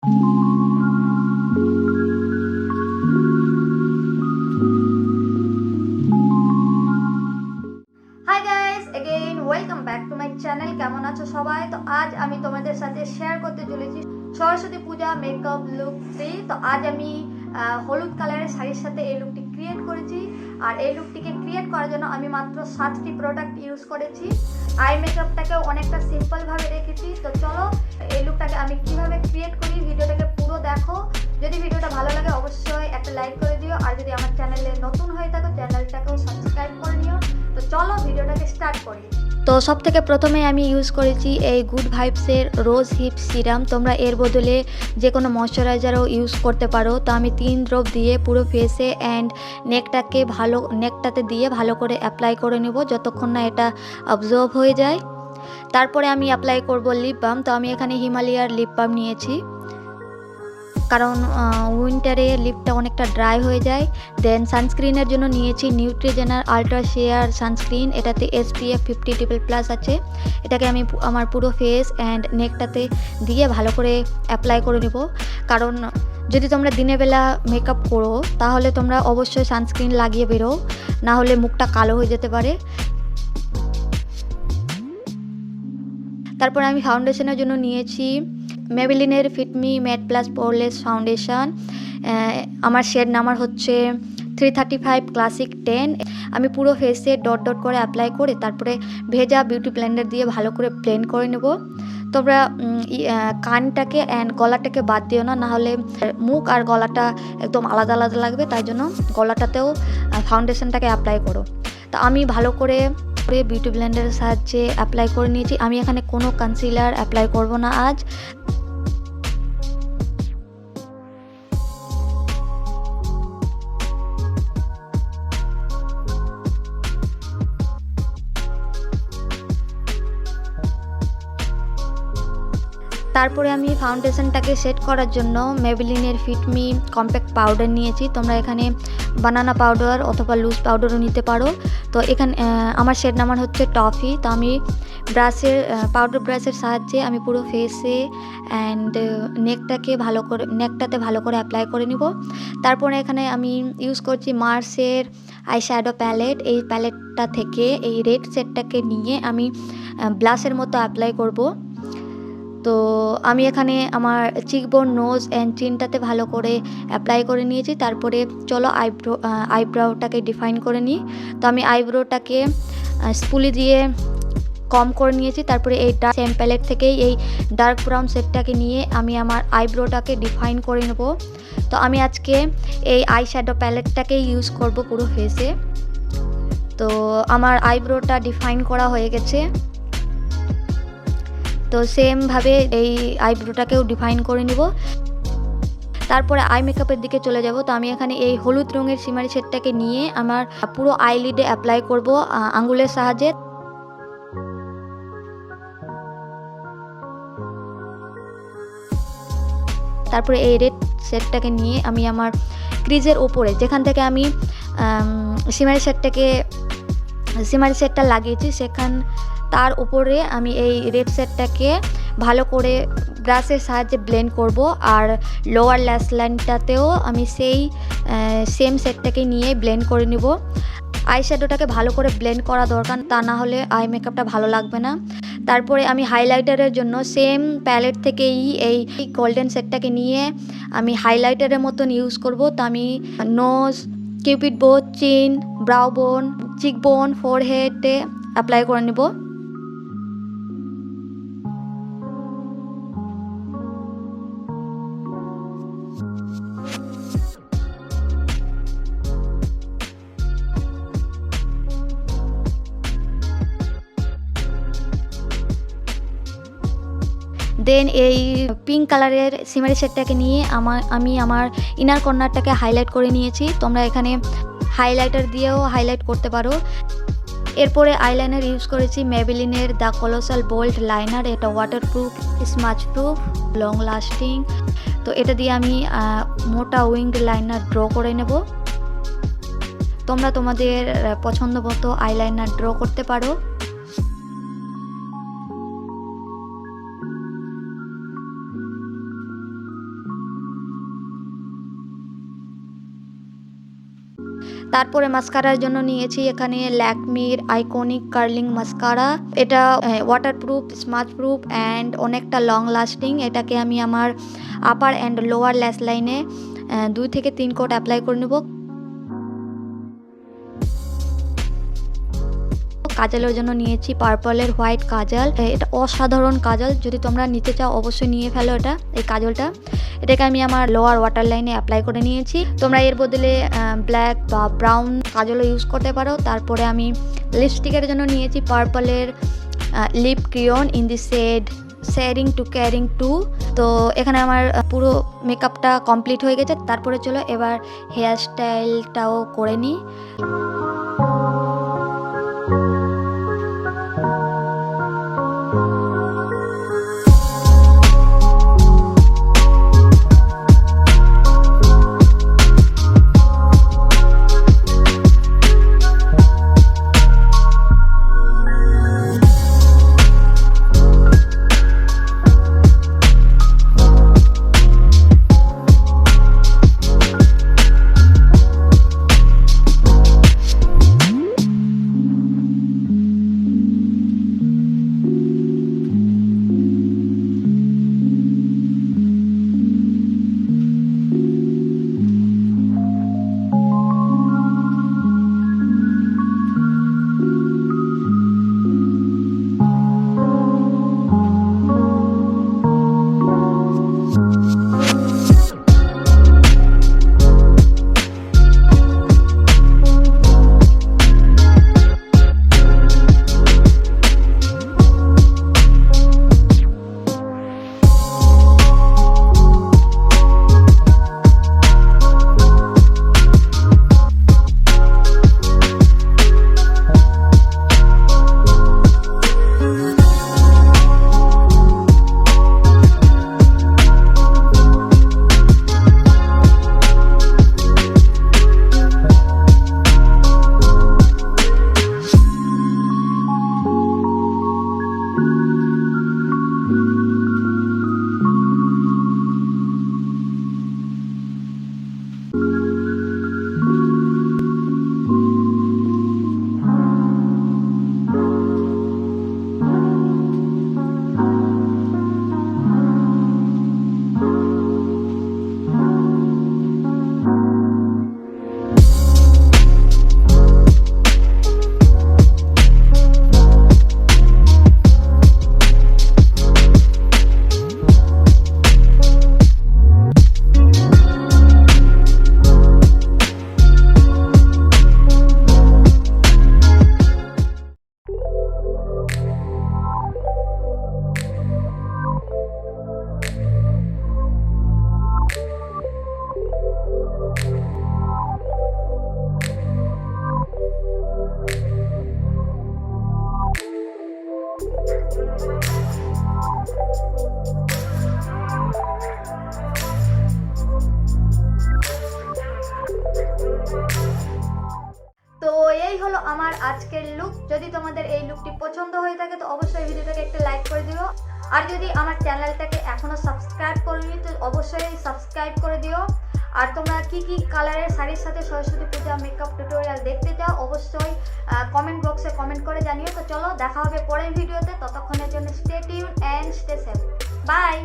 Hi guys, again welcome back to my channel. কেমন আছো সবাই? তো আজ আমি তোমাদের সাথে শেয়ার করতে চলেছি সরস্বতী পূজা মেকআপ লুক 3। তো আজ আমি হলুদ কালারের শাড়ির সাথে এই লুকটি ক্রিয়েট করেছি। আর এই লুকটিকে ক্রিয়েট করার জন্য আমি মাত্র 7টি প্রোডাক্ট ইউজ করেছি। আই মেকআপটাকেও অনেকটা সিম্পলভাবে রেখেছি। তো চলো এই লুকটাকে আমি কিভাবে ক্রিয়েট করি, ভিডিওটাকে পুরো দেখো। যদি ভিডিওটা ভালো লাগে অবশ্যই একটা লাইক করে দিও, আর যদি আমার চ্যানেলে নতুন হয়ে থাকো চ্যানেলটাকেও সাবস্ক্রাইব করে নিও। তো চলো ভিডিওটাকে স্টার্ট করি। তো সব থেকে প্রথমে আমি ইউজ করেছি এই গুড ভাইবসের রোজ হিপ সিরাম। তোমরা এর বদলে যে কোনো ময়শ্চারাইজারও ইউজ করতে পারো। তো আমি 3 ড্রপ দিয়ে পুরো ফেসে অ্যান্ড নেকটাতে দিয়ে ভালো করে অ্যাপ্লাই করে নেব যতক্ষণ না এটা অবজর্ভ হয়ে যায়। তারপরে আমি অ্যাপ্লাই করব লিপ বাম। তো আমি এখানে হিমালয়ার লিপ বাম নিয়েছি, কারণ উইন্টারে লিপটা অনেকটা ড্রাই হয়ে যায়। দেন সানস্ক্রিনের জন্য নিয়েছি নিউট্রিজেনার আলট্রা শেয়ার সানস্ক্রিন। এটাতে SPF 50++ আছে। এটাকে আমি আমার পুরো ফেস অ্যান্ড নেকটাতে দিয়ে ভালো করে অ্যাপ্লাই করে নেব। কারণ যদি তোমরা দিনের বেলা মেকআপ করো তাহলে তোমরা অবশ্যই সানস্ক্রিন লাগিয়ে বেরো, না হলে মুখটা কালো হয়ে যেতে পারে। তারপর আমি ফাউন্ডেশনের জন্য নিয়েছি মেবেলিনের Fit Me matte plus poreless foundation. আমার শেড নাম্বার হচ্ছে 335 ক্লাসিক 10। আমি পুরো ফেসে ডট ডট করে অ্যাপ্লাই করে তারপরে ভেজা বিউটি ব্লেন্ডার দিয়ে ভালো করে ব্লেন্ড করে নেব। তোমরা কানটাকে অ্যান্ড গলাটাকে বাদ দিও না, নাহলে মুখ আর গলাটা একদম আলাদা আলাদা লাগবে। তাই জন্য গলাটাতেও ফাউন্ডেশনটাকে অ্যাপ্লাই করো। তো আমি ভালো করে বিউটি ব্লেন্ডারের সাহায্যে অ্যাপ্লাই করে নিয়েছি। আমি এখানে কোনো কনসিলার অ্যাপ্লাই করব না আজ। তারপরে আমি ফাউন্ডেশনটাকে সেট করার জন্য মেবেলিনের ফিটমি কম্প্যাক্ট পাউডার নিয়েছি। তোমরা এখানে বানানা পাউডার অথবা লুজ পাউডারও নিতে পারো। তো এখানে আমার শেড নাম্বার হচ্ছে টফি। তো আমি পাউডার ব্রাশের সাহায্যে আমি পুরো ফেসে অ্যান্ড নেকটাতে ভালো করে অ্যাপ্লাই করে নিব। তারপরে এখানে আমি ইউজ করছি মার্সের আই শ্যাডো প্যালেট। এই প্যালেটটা থেকে এই রেড শেডটাকে নিয়ে আমি ব্লাশের মতো অ্যাপ্লাই করব। তো আমি এখানে আমার চিকবোন, নোজ অ্যান্ড চিনটাতে ভালো করে অ্যাপ্লাই করে নিয়েছি। তারপরে চলো আইব্রোটাকে ডিফাইন করে নিই। তো আমি আইব্রোটাকে স্পুলি দিয়ে কম করে নিয়েছি। তারপরে এই সেম প্যালেট থেকেই এই ডার্ক ব্রাউন শেডটাকে নিয়ে আমি আমার আইব্রোটাকে ডিফাইন করে নেব। তো আমি আজকে এই আই শ্যাডো প্যালেটটাকেই ইউজ করব পুরো ফেসে। তো আমার আইব্রোটা ডিফাইন করা হয়ে গেছে। তো সেমভাবে এই আইব্রোটাকেও ডিফাইন করে নিব। তারপরে আই মেকআপের দিকে চলে যাব। তো আমি এখানে এই হলুদ রঙের শিমারি শেডটাকে নিয়ে আমার পুরো আইলিডে অ্যাপ্লাই করব আঙ্গুলের সাহায্যে। তারপরে এই রেড শেডটাকে নিয়ে আমি আমার ক্রিজের ওপরে, যেখান থেকে আমি শিমারি শেডটা লাগিয়েছি তার উপরে আমি এই রেড শেডটাকে ভালো করে ব্রাশের সাহায্যে ব্লেন্ড করব। আর লোয়ার ল্যাশ লাইনটাতেও আমি সেম শেডটাকে নিয়ে ব্লেন্ড করে নিব। আই শ্যাডোটাকে ভালো করে ব্লেন্ড করা দরকার, তা না হলে আই মেকআপটা ভালো লাগবে না। তারপরে আমি হাইলাইটারের জন্য সেম প্যালেট থেকেই এই গোল্ডেন শেডটাকে নিয়ে আমি হাইলাইটারের মতন ইউজ করব। তো আমি নোজ, কিউপিড বোন, চিন, ব্রাউ বোন, চিকবোন, ফোরহেডে অ্যাপ্লাই করে নেব। দেন এই পিঙ্ক কালারের শিমারি শেডটাকে নিয়ে আমি আমার ইনার কর্নারটাকে হাইলাইট করে নিয়েছি। তোমরা এখানে হাইলাইটার দিয়েও হাইলাইট করতে পারো। এরপরে আইলাইনার ইউজ করেছি মেবেলিনের দ্য কলোসাল বোল্ড লাইনার। এটা waterproof, smudge proof, long lasting. তো এটা দিয়ে আমি মোটা উইংড লাইনার ড্র করে নেব। তোমরা তোমাদের পছন্দ মতো আইলাইনার ড্র করতে পারো। তারপরে মাস্কারার জন্য নিয়েছি এখানে ল্যাকমির আইকনিক কার্লিং মাস্কারা। এটা ওয়াটারপ্রুফ, স্মাচ প্রুফ অ্যান্ড অনেকটা লং লাস্টিং। এটাকে আমি আমার আপার অ্যান্ড লোয়ার ল্যাশ লাইনে 2 থেকে 3 কোট অ্যাপ্লাই করে নেব। কাজলের জন্য নিয়েছি পার্পলের হোয়াইট কাজল। এটা অসাধারণ কাজল, যদি তোমরা নিতে চাও অবশ্যই নিয়ে ফেলো এই কাজলটা। এটাকে আমি আমার লোয়ার ওয়াটার লাইনে অ্যাপ্লাই করে নিয়েছি। তোমরা এর বদলে ব্ল্যাক বা ব্রাউন কাজলও ইউজ করতে পারো। তারপরে আমি লিপস্টিকের জন্য নিয়েছি পার্পলের lip crayon in the sharing to caring 2। তো এখানে আমার পুরো মেকআপটা কমপ্লিট হয়ে গেছে। তারপরে চলো এবার হেয়ার স্টাইলটাও করে নিই। এই হলো আমার আজকের লুক। যদি তোমাদের এই লুকটি পছন্দ হয়ে থাকে তো অবশ্যই ভিডিওটাকে একটা লাইক করে দিও। আর যদি আমার চ্যানেলটাকে এখনো সাবস্ক্রাইব করোনি তো অবশ্যই সাবস্ক্রাইব করে দিও। আর তোমরা কি কি কালারের শাড়ির সাথে সরস্বতী পূজা মেকআপ টিউটোরিয়াল দেখতে চাও অবশ্যই কমেন্ট বক্সে কমেন্ট করে জানিও। তো চলো দেখা হবে পরের ভিডিওতে, ততক্ষণের জন্য stay tune and stay safe. By.